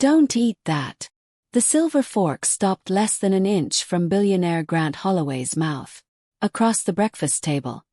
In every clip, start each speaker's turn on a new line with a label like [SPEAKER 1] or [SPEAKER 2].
[SPEAKER 1] Don't eat that. The silver fork stopped less than an inch from billionaire Grant Holloway's mouth. Across the breakfast table,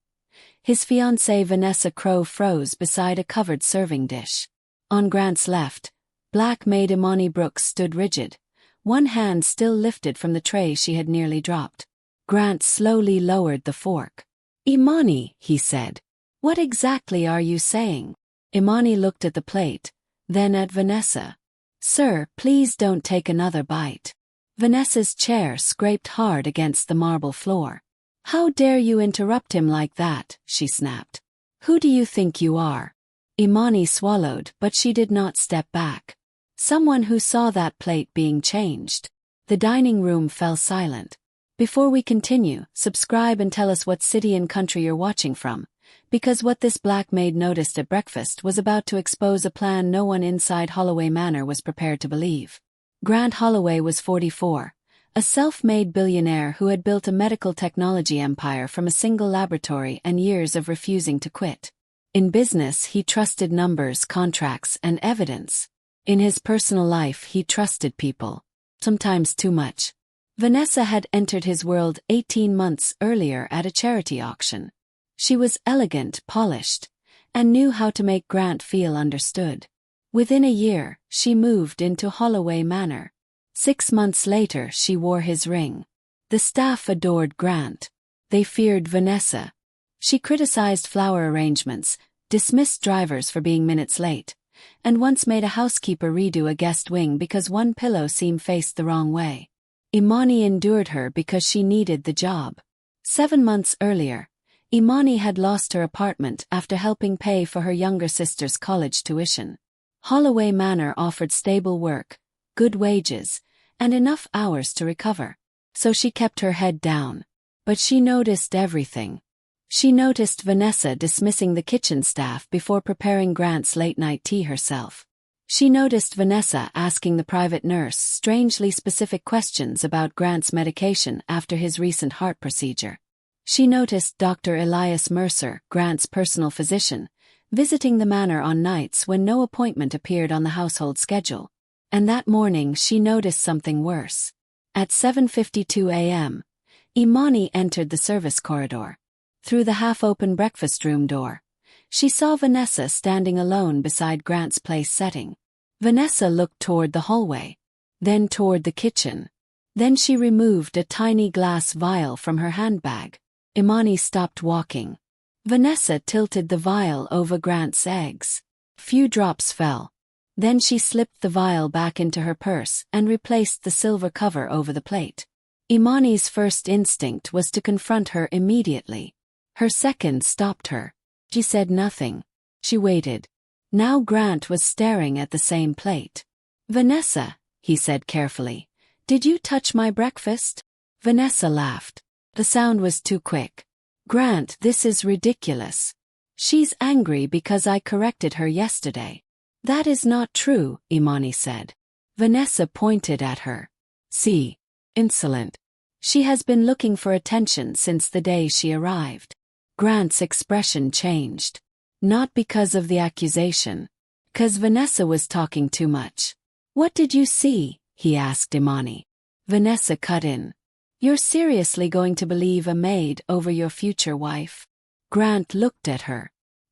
[SPEAKER 1] his fiancée Vanessa Crowe froze beside a covered serving dish. On Grant's left, black Maid Imani Brooks stood rigid, one hand still lifted from the tray she had nearly dropped. Grant slowly lowered the fork. "Imani," he said, "what exactly are you saying?" Imani looked at the plate, then at Vanessa. "Sir, please don't take another bite." Vanessa's chair scraped hard against the marble floor. "How dare you interrupt him like that?" she snapped. "Who do you think you are?" Imani swallowed, but she did not step back. "Someone who saw that plate being changed." The dining room fell silent. Before we continue, subscribe and tell us what city and country you're watching from, because what this black maid noticed at breakfast was about to expose a plan no one inside Holloway Manor was prepared to believe. Grant Holloway was 44, a self-made billionaire who had built a medical technology empire from a single laboratory and years of refusing to quit. In business, he trusted numbers, contracts, and evidence. In his personal life, he trusted people, sometimes too much. Vanessa had entered his world 18 months earlier at a charity auction. She was elegant, polished, and knew how to make Grant feel understood. Within a year, she moved into Holloway Manor. 6 months later, she wore his ring. The staff adored Grant. They feared Vanessa. She criticized flower arrangements, dismissed drivers for being minutes late, and once made a housekeeper redo a guest wing because one pillow seam faced the wrong way. Imani endured her because she needed the job. 7 months earlier, Imani had lost her apartment after helping pay for her younger sister's college tuition. Holloway Manor offered stable work, good wages, and enough hours to recover. So she kept her head down. But she noticed everything. She noticed Vanessa dismissing the kitchen staff before preparing Grant's late-night tea herself. She noticed Vanessa asking the private nurse strangely specific questions about Grant's medication after his recent heart procedure. She noticed Dr. Elias Mercer, Grant's personal physician, visiting the manor on nights when no appointment appeared on the household schedule. And that morning she noticed something worse. At 7:52 a.m., Imani entered the service corridor. Through the half-open breakfast room door, she saw Vanessa standing alone beside Grant's place setting. Vanessa looked toward the hallway, then toward the kitchen. Then she removed a tiny glass vial from her handbag. Imani stopped walking. Vanessa tilted the vial over Grant's eggs. Few drops fell. Then she slipped the vial back into her purse and replaced the silver cover over the plate. Imani's first instinct was to confront her immediately. Her second stopped her. She said nothing. She waited. Now Grant was staring at the same plate. "Vanessa," he said carefully, "did you touch my breakfast?" Vanessa laughed. The sound was too quick. "Grant, this is ridiculous. She's angry because I corrected her yesterday." "That is not true," Imani said. Vanessa pointed at her. "See. Insolent. She has been looking for attention since the day she arrived." Grant's expression changed. Not because of the accusation. 'Cause Vanessa was talking too much. "What did you see?" he asked Imani. Vanessa cut in. "You're seriously going to believe a maid over your future wife?" Grant looked at her.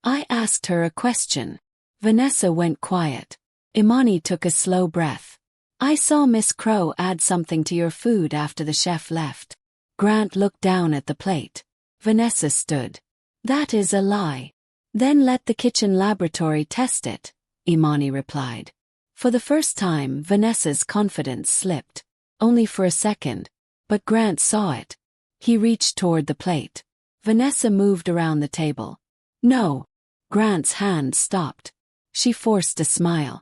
[SPEAKER 1] "I asked her a question." Vanessa went quiet. Imani took a slow breath. "I saw Miss Crowe add something to your food after the chef left." Grant looked down at the plate. Vanessa stood. "That is a lie." "Then let the kitchen laboratory test it," Imani replied. For the first time, Vanessa's confidence slipped. Only for a second. But Grant saw it. He reached toward the plate. Vanessa moved around the table. "No." Grant's hand stopped. She forced a smile.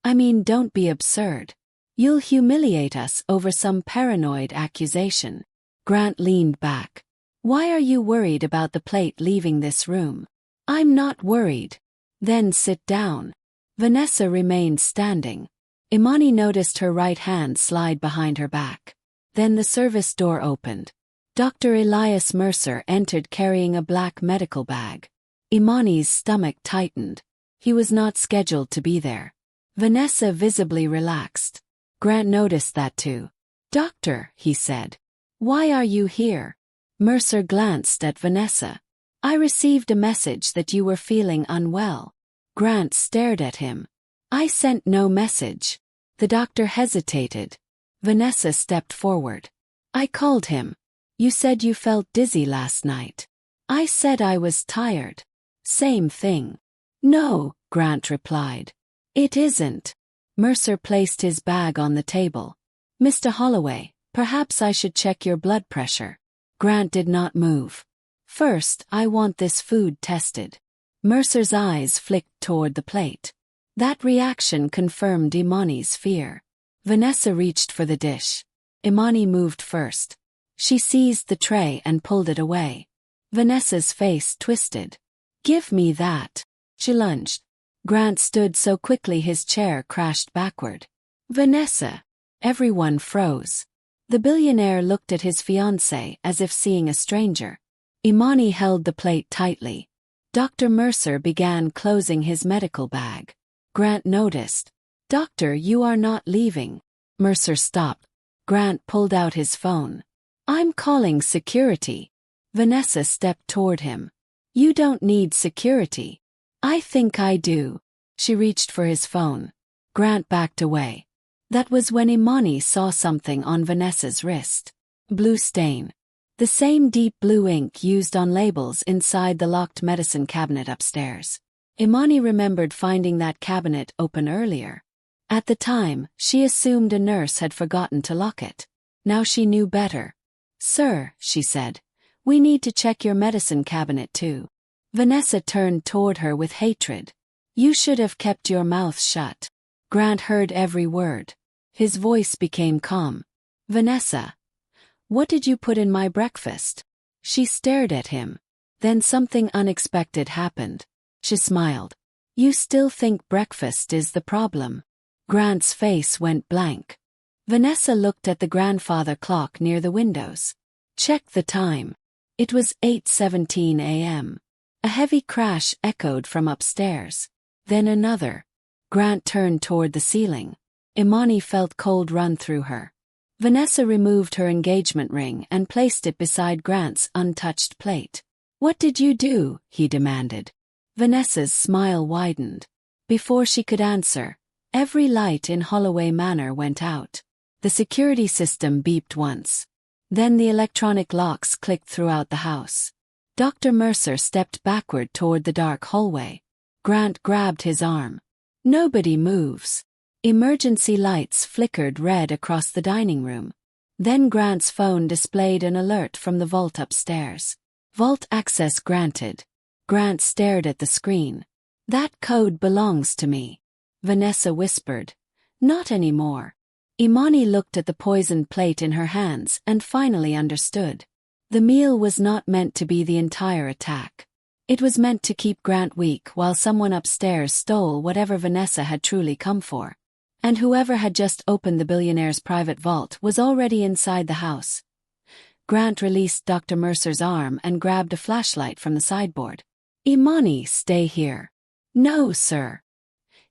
[SPEAKER 1] "I mean, don't be absurd. You'll humiliate us over some paranoid accusation." Grant leaned back. "Why are you worried about the plate leaving this room?" "I'm not worried." "Then sit down." Vanessa remained standing. Imani noticed her right hand slide behind her back. Then the service door opened. Dr. Elias Mercer entered carrying a black medical bag. Imani's stomach tightened. He was not scheduled to be there. Vanessa visibly relaxed. Grant noticed that too. "Doctor," he said. "Why are you here?" Mercer glanced at Vanessa. "I received a message that you were feeling unwell." Grant stared at him. "I sent no message." The doctor hesitated. Vanessa stepped forward. "I called him. You said you felt dizzy last night." "I said I was tired." "Same thing." "No," Grant replied. "It isn't." Mercer placed his bag on the table. "Mr. Holloway, perhaps I should check your blood pressure." Grant did not move. "First, I want this food tested." Mercer's eyes flicked toward the plate. That reaction confirmed Imani's fear. Vanessa reached for the dish. Imani moved first. She seized the tray and pulled it away. Vanessa's face twisted. "Give me that." She lunged. Grant stood so quickly his chair crashed backward. "Vanessa!" Everyone froze. The billionaire looked at his fiancée as if seeing a stranger. Imani held the plate tightly. Dr. Mercer began closing his medical bag. Grant noticed. "Doctor, you are not leaving." Mercer stopped. Grant pulled out his phone. "I'm calling security." Vanessa stepped toward him. "You don't need security." "I think I do." She reached for his phone. Grant backed away. That was when Imani saw something on Vanessa's wrist. Blue stain. The same deep blue ink used on labels inside the locked medicine cabinet upstairs. Imani remembered finding that cabinet open earlier. At the time, she assumed a nurse had forgotten to lock it. Now she knew better. "Sir," she said, "we need to check your medicine cabinet too." Vanessa turned toward her with hatred. "You should have kept your mouth shut." Grant heard every word. His voice became calm. "Vanessa, what did you put in my breakfast?" She stared at him. Then something unexpected happened. She smiled. "You still think breakfast is the problem?" Grant's face went blank. Vanessa looked at the grandfather clock near the windows. "Check the time." It was 8:17 a.m. A heavy crash echoed from upstairs. Then another. Grant turned toward the ceiling. Imani felt cold run through her. Vanessa removed her engagement ring and placed it beside Grant's untouched plate. "What did you do?" he demanded. Vanessa's smile widened. Before she could answer, every light in Holloway Manor went out. The security system beeped once. Then the electronic locks clicked throughout the house. Dr. Mercer stepped backward toward the dark hallway. Grant grabbed his arm. "Nobody moves." Emergency lights flickered red across the dining room. Then Grant's phone displayed an alert from the vault upstairs. "Vault access granted." Grant stared at the screen. "That code belongs to me." Vanessa whispered. "Not anymore." Imani looked at the poisoned plate in her hands and finally understood. The meal was not meant to be the entire attack. It was meant to keep Grant weak while someone upstairs stole whatever Vanessa had truly come for. And whoever had just opened the billionaire's private vault was already inside the house. Grant released Dr. Mercer's arm and grabbed a flashlight from the sideboard. "Imani, stay here." "No, sir."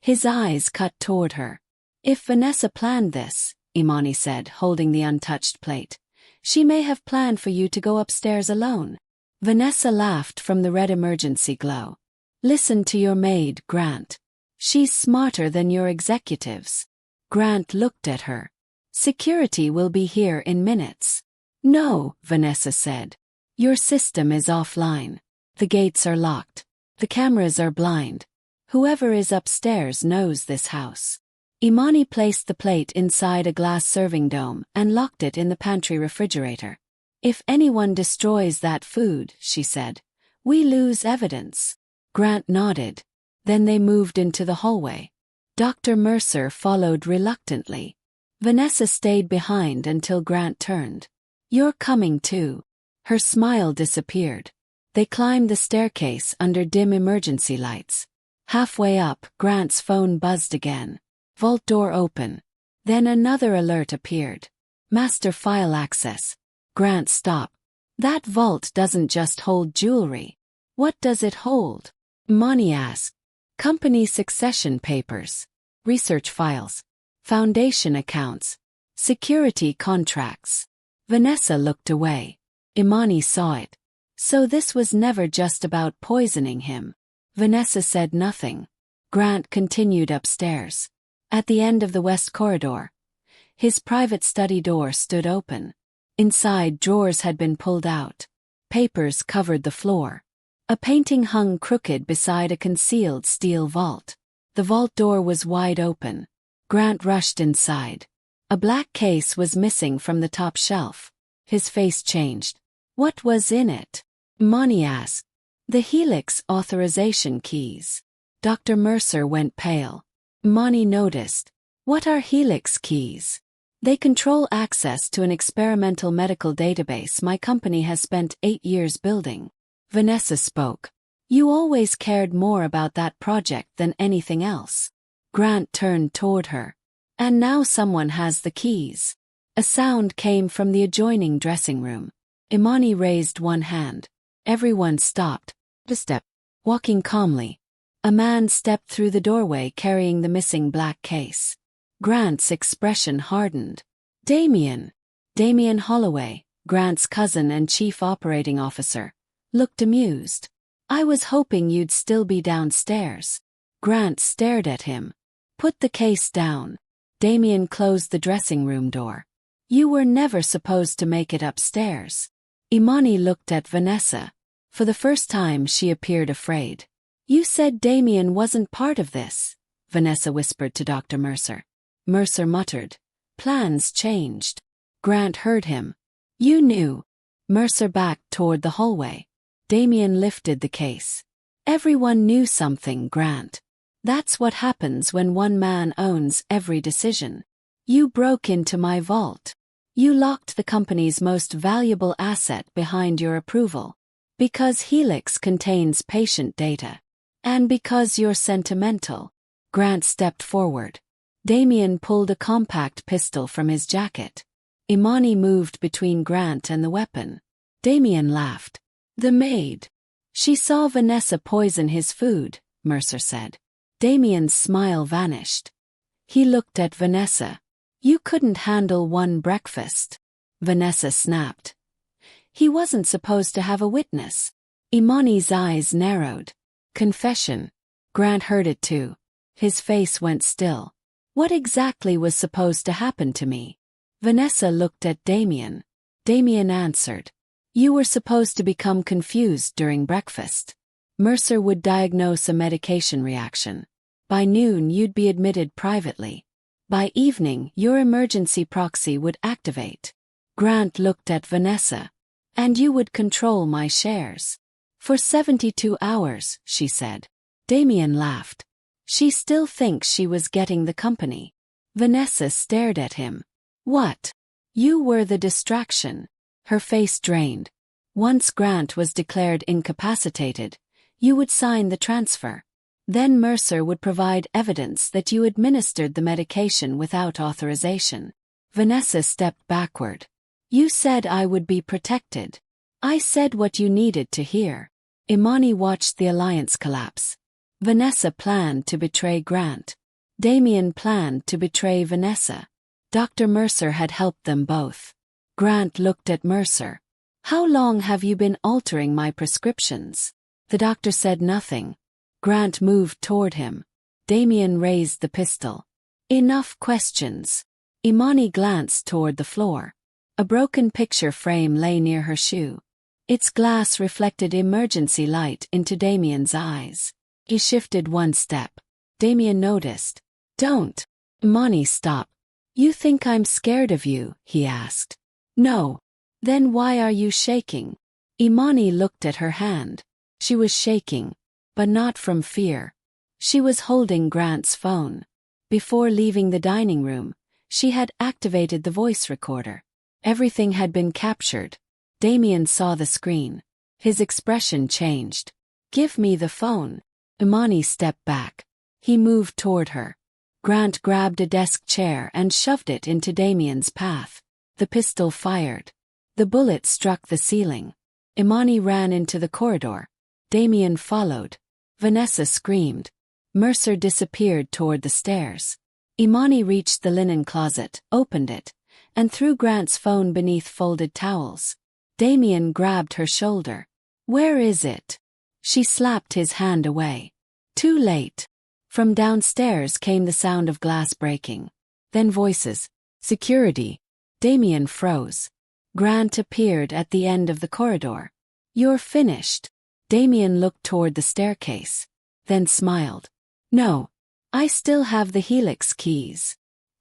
[SPEAKER 1] His eyes cut toward her. "If Vanessa planned this," Imani said, holding the untouched plate, "she may have planned for you to go upstairs alone." Vanessa laughed from the red emergency glow. "Listen to your maid, Grant. She's smarter than your executives." Grant looked at her. "Security will be here in minutes." "No," Vanessa said. "Your system is offline. The gates are locked. The cameras are blind. Whoever is upstairs knows this house." Imani placed the plate inside a glass serving dome and locked it in the pantry refrigerator. "If anyone destroys that food," she said, "we lose evidence." Grant nodded. Then they moved into the hallway. Dr. Mercer followed reluctantly. Vanessa stayed behind until Grant turned. "You're coming too." Her smile disappeared. They climbed the staircase under dim emergency lights. Halfway up, Grant's phone buzzed again. Vault door open. Then another alert appeared. "Master file access." Grant stopped. "That vault doesn't just hold jewelry. What does it hold?" Imani asked. "Company succession papers." research files, foundation accounts, security contracts. Vanessa looked away. Imani saw it. So this was never just about poisoning him. Vanessa said nothing. Grant continued upstairs. At the end of the west corridor, his private study door stood open. Inside, drawers had been pulled out. Papers covered the floor. A painting hung crooked beside a concealed steel vault. The vault door was wide open. Grant rushed inside. A black case was missing from the top shelf. His face changed. What was in it? Imani asked. The Helix authorization keys. Dr. Mercer went pale. Imani noticed. What are Helix keys? They control access to an experimental medical database my company has spent 8 years building. Vanessa spoke. You always cared more about that project than anything else. Grant turned toward her. And now someone has the keys. A sound came from the adjoining dressing room. Imani raised one hand. Everyone stopped. A step. Walking calmly. A man stepped through the doorway carrying the missing black case. Grant's expression hardened. Damien Holloway, Grant's cousin and chief operating officer, looked amused. I was hoping you'd still be downstairs. Grant stared at him. Put the case down. Damien closed the dressing room door. You were never supposed to make it upstairs. Imani looked at Vanessa. For the first time she appeared afraid. You said Damien wasn't part of this, Vanessa whispered to Dr. Mercer. Mercer muttered. Plans changed. Grant heard him. You knew. Mercer backed toward the hallway. Damien lifted the case. Everyone knew something, Grant. That's what happens when one man owns every decision. You broke into my vault. You locked the company's most valuable asset behind your approval. Because Helix contains patient data. And because you're sentimental. Grant stepped forward. Damien pulled a compact pistol from his jacket. Imani moved between Grant and the weapon. Damien laughed. The maid. She saw Vanessa poison his food, Mercer said. Damien's smile vanished. He looked at Vanessa. You couldn't handle one breakfast. Vanessa snapped. He wasn't supposed to have a witness. Imani's eyes narrowed. Confession. Grant heard it too. His face went still. What exactly was supposed to happen to me? Vanessa looked at Damien. Damien answered. You were supposed to become confused during breakfast. Mercer would diagnose a medication reaction. By noon you'd be admitted privately. By evening your emergency proxy would activate. Grant looked at Vanessa. And you would control my shares. For 72 hours, she said. Damien laughed. She still thinks she was getting the company. Vanessa stared at him. What? You were the distraction. Her face drained. Once Grant was declared incapacitated, you would sign the transfer. Then Mercer would provide evidence that you administered the medication without authorization. Vanessa stepped backward. You said I would be protected. I said what you needed to hear. Imani watched the alliance collapse. Vanessa planned to betray Grant. Damien planned to betray Vanessa. Dr. Mercer had helped them both. Grant looked at Mercer. How long have you been altering my prescriptions? The doctor said nothing. Grant moved toward him. Damien raised the pistol. Enough questions. Imani glanced toward the floor. A broken picture frame lay near her shoe. Its glass reflected emergency light into Damien's eyes. He shifted one step. Damien noticed. Don't. Imani stopped. You think I'm scared of you? He asked. No. Then why are you shaking? Imani looked at her hand. She was shaking, but not from fear. She was holding Grant's phone. Before leaving the dining room, she had activated the voice recorder. Everything had been captured. Damien saw the screen. His expression changed. Give me the phone. Imani stepped back. He moved toward her. Grant grabbed a desk chair and shoved it into Damien's path. The pistol fired. The bullet struck the ceiling. Imani ran into the corridor. Damien followed. Vanessa screamed. Mercer disappeared toward the stairs. Imani reached the linen closet, opened it, and threw Grant's phone beneath folded towels. Damien grabbed her shoulder. "Where is it?" She slapped his hand away. "Too late." From downstairs came the sound of glass breaking. Then voices. "Security." Damien froze. Grant appeared at the end of the corridor. "You're finished." Damien looked toward the staircase, then smiled. "No. I still have the helix keys."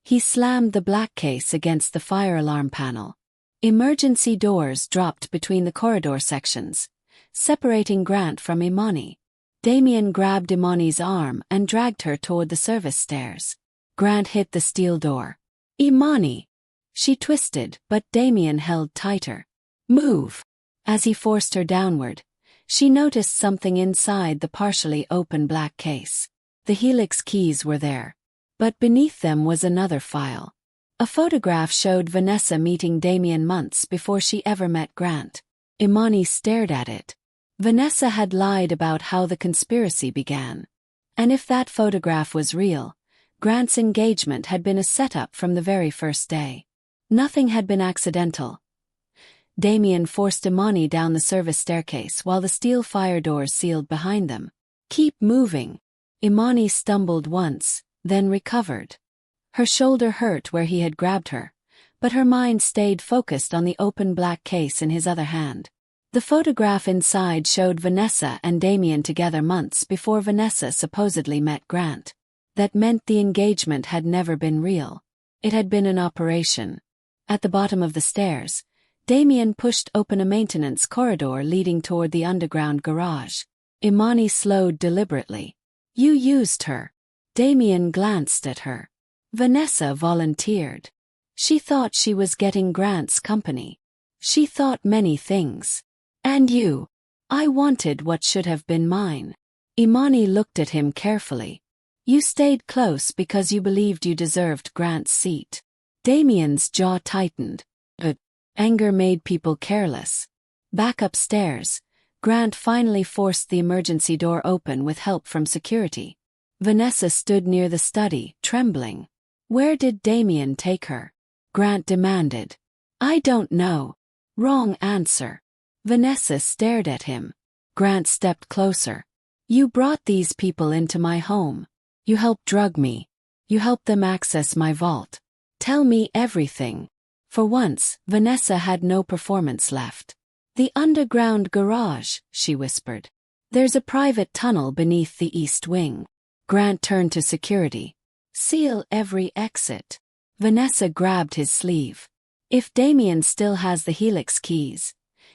[SPEAKER 1] He slammed the black case against the fire alarm panel. Emergency doors dropped between the corridor sections, separating Grant from Imani. Damien grabbed Imani's arm and dragged her toward the service stairs. Grant hit the steel door. "Imani!" She twisted, but Damien held tighter. "Move!" As he forced her downward, she noticed something inside the partially open black case. The helix keys were there, but beneath them was another file. A photograph showed Vanessa meeting Damien months before she ever met Grant. Imani stared at it. Vanessa had lied about how the conspiracy began. And if that photograph was real, Grant's engagement had been a setup from the very first day. Nothing had been accidental. Damien forced Imani down the service staircase while the steel fire doors sealed behind them. "Keep moving." Imani stumbled once, then recovered. Her shoulder hurt where he had grabbed her, but her mind stayed focused on the open black case in his other hand. The photograph inside showed Vanessa and Damien together months before Vanessa supposedly met Grant. That meant the engagement had never been real. It had been an operation. At the bottom of the stairs, Damien pushed open a maintenance corridor leading toward the underground garage. Imani slowed deliberately. "You used her." Damien glanced at her. Vanessa volunteered. She thought she was getting Grant's company. She thought many things. "And you?" "I wanted what should have been mine." Imani looked at him carefully. "You stayed close because you believed you deserved Grant's seat." Damien's jaw tightened. Anger made people careless. Back upstairs, Grant finally forced the emergency door open with help from security. Vanessa stood near the study, trembling. "Where did Damien take her?" Grant demanded. "I don't know." "Wrong answer." Vanessa stared at him. Grant stepped closer. "You brought these people into my home. You helped drug me. You helped them access my vault. Tell me everything." For once, Vanessa had no performance left. "The underground garage," she whispered. "There's a private tunnel beneath the east wing." Grant turned to security. "Seal every exit." Vanessa grabbed his sleeve. "If Damien still has the helix keys,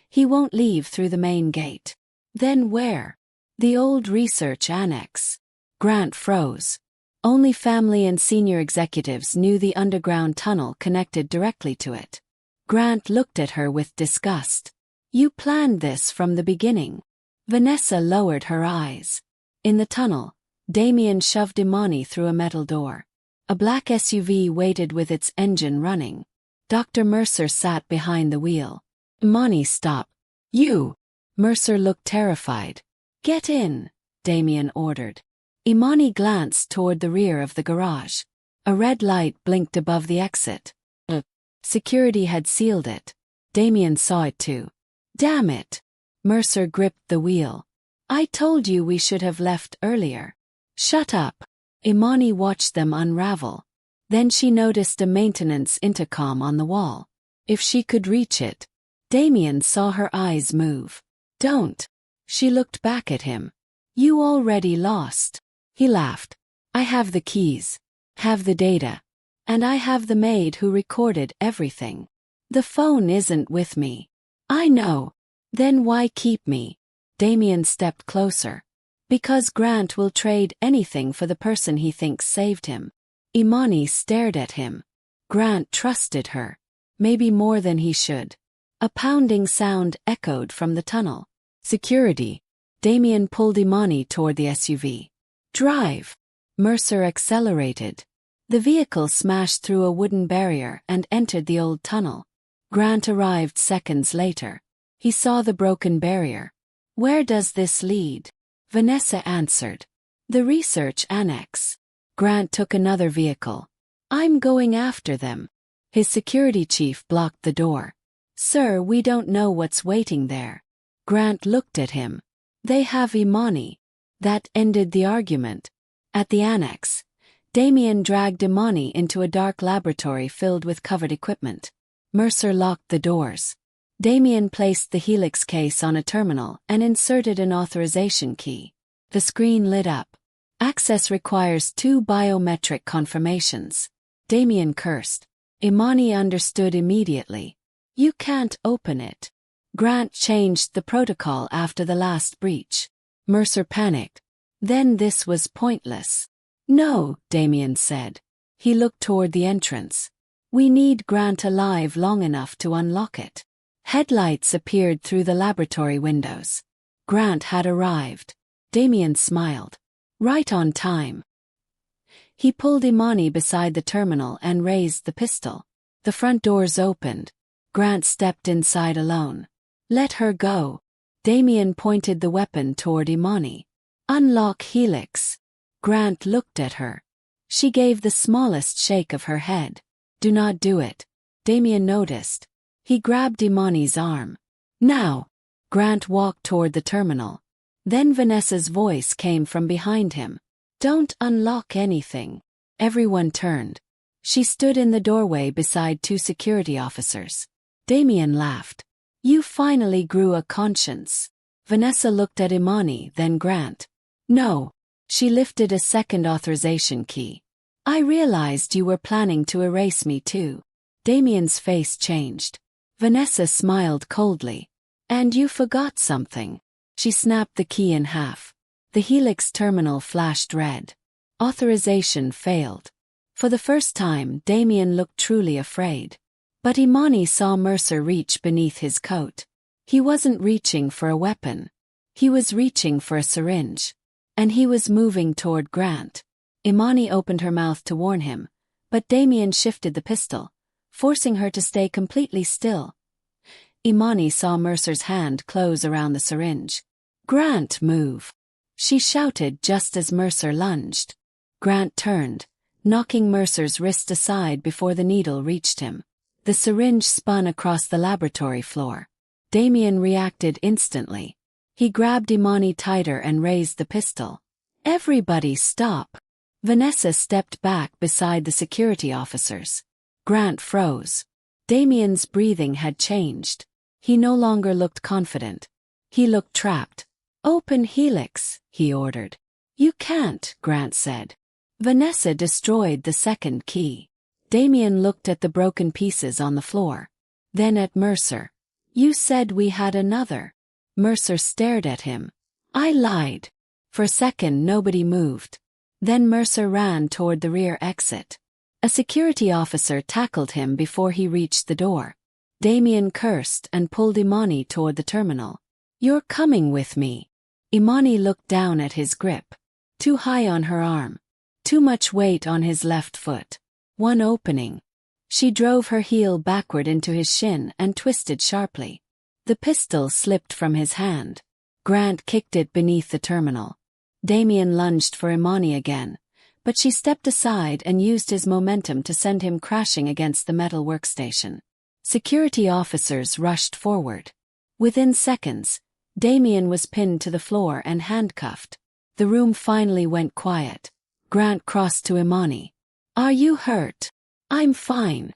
[SPEAKER 1] he won't leave through the main gate." "Then where?" "The old research annex." Grant froze. Only family and senior executives knew the underground tunnel connected directly to it. Grant looked at her with disgust. "You planned this from the beginning." Vanessa lowered her eyes. In the tunnel, Damien shoved Imani through a metal door. A black SUV waited with its engine running. Dr. Mercer sat behind the wheel. "Imani, stop." "You!" Mercer looked terrified. "Get in," Damien ordered. Imani glanced toward the rear of the garage. A red light blinked above the exit. Security had sealed it. Damien saw it too. "Damn it!" Mercer gripped the wheel. "I told you we should have left earlier." "Shut up." Imani watched them unravel. Then she noticed a maintenance intercom on the wall. If she could reach it. Damien saw her eyes move. "Don't." She looked back at him. "You already lost." He laughed. "I have the keys. Have the data. And I have the maid who recorded everything. The phone isn't with me." "I know. Then why keep me?" Damien stepped closer. "Because Grant will trade anything for the person he thinks saved him." Imani stared at him. Grant trusted her. Maybe more than he should. A pounding sound echoed from the tunnel. "Security." Damien pulled Imani toward the SUV. "Drive." Mercer accelerated. The vehicle smashed through a wooden barrier and entered the old tunnel. Grant arrived seconds later. He saw the broken barrier. "Where does this lead?" Vanessa answered. The research annex. Grant took another vehicle. I'm going after them. His security chief blocked the door. Sir, we don't know what's waiting there. Grant looked at him. They have Imani. That ended the argument. At the annex, Damien dragged Imani into a dark laboratory filled with covered equipment. Mercer locked the doors. Damien placed the Helix case on a terminal and inserted an authorization key. The screen lit up. Access requires 2 biometric confirmations. Damien cursed. Imani understood immediately. You can't open it. Grant changed the protocol after the last breach. Mercer panicked. Then this was pointless. No, Damien said. He looked toward the entrance. We need Grant alive long enough to unlock it. Headlights appeared through the laboratory windows. Grant had arrived. Damien smiled. Right on time. He pulled Imani beside the terminal and raised the pistol. The front doors opened. Grant stepped inside alone. Let her go. Damien pointed the weapon toward Imani. Unlock Helix. Grant looked at her. She gave the smallest shake of her head. Do not do it. Damien noticed. He grabbed Imani's arm. Now. Grant walked toward the terminal. Then Vanessa's voice came from behind him. Don't unlock anything. Everyone turned. She stood in the doorway beside 2 security officers. Damien laughed. You finally grew a conscience. Vanessa looked at Imani, then Grant. No. She lifted a second authorization key. I realized you were planning to erase me too. Damien's face changed. Vanessa smiled coldly. And you forgot something. She snapped the key in half. The Helix terminal flashed red. Authorization failed. For the first time, Damien looked truly afraid. But Imani saw Mercer reach beneath his coat. He wasn't reaching for a weapon. He was reaching for a syringe. And he was moving toward Grant. Imani opened her mouth to warn him, but Damien shifted the pistol, forcing her to stay completely still. Imani saw Mercer's hand close around the syringe. Grant, move! She shouted just as Mercer lunged. Grant turned, knocking Mercer's wrist aside before the needle reached him. The syringe spun across the laboratory floor. Damien reacted instantly. He grabbed Imani tighter and raised the pistol. Everybody stop! Vanessa stepped back beside the security officers. Grant froze. Damien's breathing had changed. He no longer looked confident. He looked trapped. Open Helix, he ordered. You can't, Grant said. Vanessa destroyed the second key. Damien looked at the broken pieces on the floor. Then at Mercer. You said we had another. Mercer stared at him. I lied. For a second nobody moved. Then Mercer ran toward the rear exit. A security officer tackled him before he reached the door. Damien cursed and pulled Imani toward the terminal. You're coming with me. Imani looked down at his grip. Too high on her arm. Too much weight on his left foot. One opening. She drove her heel backward into his shin and twisted sharply. The pistol slipped from his hand. Grant kicked it beneath the terminal. Damien lunged for Imani again, but she stepped aside and used his momentum to send him crashing against the metal workstation. Security officers rushed forward. Within seconds, Damien was pinned to the floor and handcuffed. The room finally went quiet. Grant crossed to Imani. Are you hurt? I'm fine.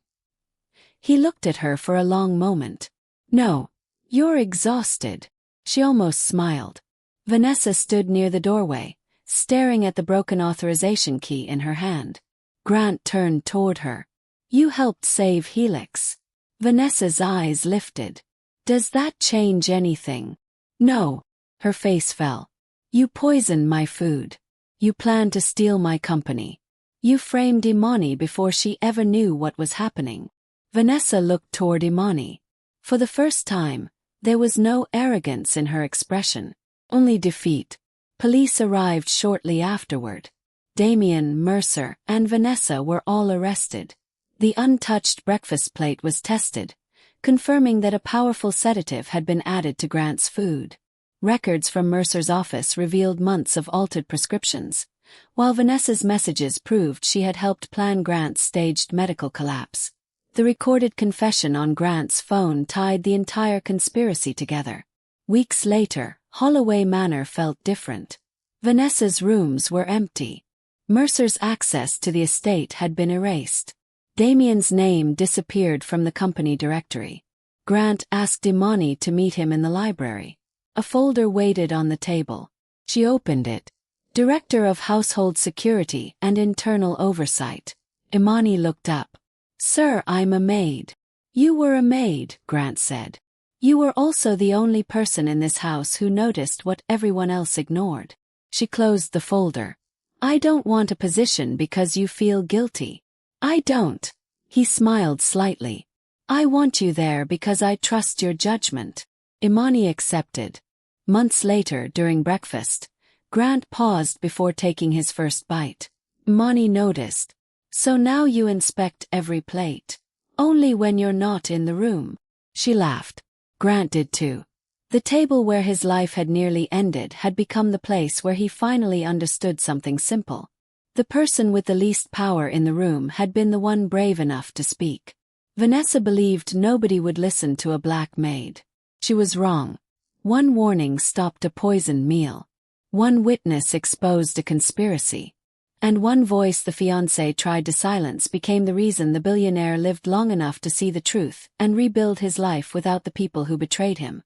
[SPEAKER 1] He looked at her for a long moment. No. You're exhausted. She almost smiled. Vanessa stood near the doorway, staring at the broken authorization key in her hand. Grant turned toward her. You helped save Helix. Vanessa's eyes lifted. Does that change anything? No. Her face fell. You poisoned my food. You planned to steal my company. You framed Imani before she ever knew what was happening. Vanessa looked toward Imani. For the first time, there was no arrogance in her expression, only defeat. Police arrived shortly afterward. Damien, Mercer, and Vanessa were all arrested. The untouched breakfast plate was tested, confirming that a powerful sedative had been added to Grant's food. Records from Mercer's office revealed months of altered prescriptions, while Vanessa's messages proved she had helped plan Grant's staged medical collapse. The recorded confession on Grant's phone tied the entire conspiracy together. Weeks later, Holloway Manor felt different. Vanessa's rooms were empty. Mercer's access to the estate had been erased. Damien's name disappeared from the company directory. Grant asked Imani to meet him in the library. A folder waited on the table. She opened it. Director of Household Security and Internal Oversight. Imani looked up. "Sir, I'm a maid." "You were a maid," Grant said. "You were also the only person in this house who noticed what everyone else ignored." She closed the folder. "I don't want a position because you feel guilty." "I don't." He smiled slightly. "I want you there because I trust your judgment." Imani accepted. Months later, during breakfast, Grant paused before taking his first bite. Imani noticed. "So now you inspect every plate. Only when you're not in the room." She laughed. Grant did too. The table where his life had nearly ended had become the place where he finally understood something simple. The person with the least power in the room had been the one brave enough to speak. Vanessa believed nobody would listen to a black maid. She was wrong. One warning stopped a poisoned meal. One witness exposed a conspiracy. And one voice the fiancé tried to silence became the reason the billionaire lived long enough to see the truth and rebuild his life without the people who betrayed him.